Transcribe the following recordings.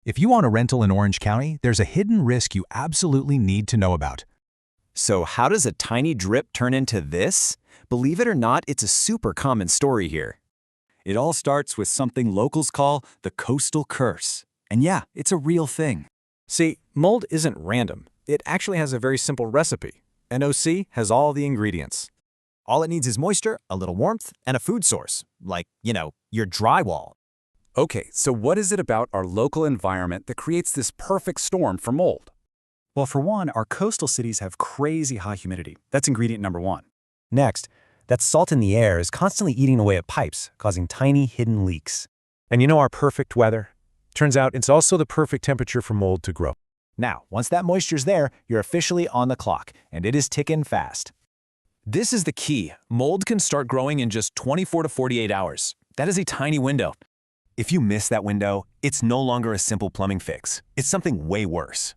If you own a rental in Orange County, there's a hidden risk you absolutely need to know about. So how does a tiny drip turn into this? Believe it or not, it's a super common story here. It all starts with something locals call the coastal curse. And yeah, it's a real thing. See, mold isn't random. It actually has a very simple recipe. NOC has all the ingredients. All it needs is moisture, a little warmth, and a food source, like, your drywall. Okay, so what is it about our local environment that creates this perfect storm for mold? Well, for one, our coastal cities have crazy high humidity. That's ingredient number one. Next, that salt in the air is constantly eating away at pipes, causing tiny hidden leaks. And you know our perfect weather? Turns out it's also the perfect temperature for mold to grow. Now, once that moisture's there, you're officially on the clock, and it is ticking fast. This is the key. Mold can start growing in just 24 to 48 hours. That is a tiny window. If you miss that window, it's no longer a simple plumbing fix. It's something way worse.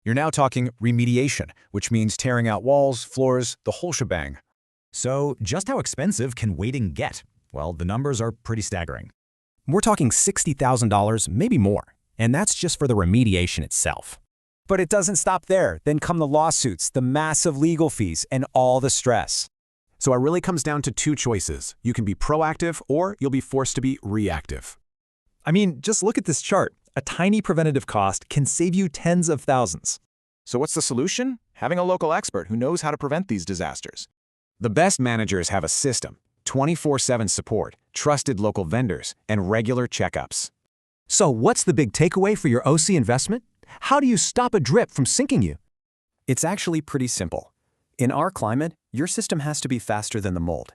You're now talking remediation, which means tearing out walls, floors, the whole shebang. So, just how expensive can waiting get? Well, the numbers are pretty staggering. We're talking $60,000, maybe more. And that's just for the remediation itself. But it doesn't stop there. Then come the lawsuits, the massive legal fees, and all the stress. So it really comes down to two choices. You can be proactive or you'll be forced to be reactive. I mean, just look at this chart. A tiny preventative cost can save you tens of thousands. So what's the solution? Having a local expert who knows how to prevent these disasters. The best managers have a system, 24/7 support, trusted local vendors, and regular checkups. So what's the big takeaway for your OC investment? How do you stop a drip from sinking you? It's actually pretty simple. In our climate, your system has to be faster than the mold.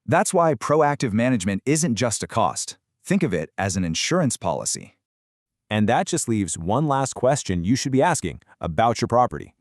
That's why proactive management isn't just a cost. Think of it as an insurance policy. And that just leaves one last question you should be asking about your property.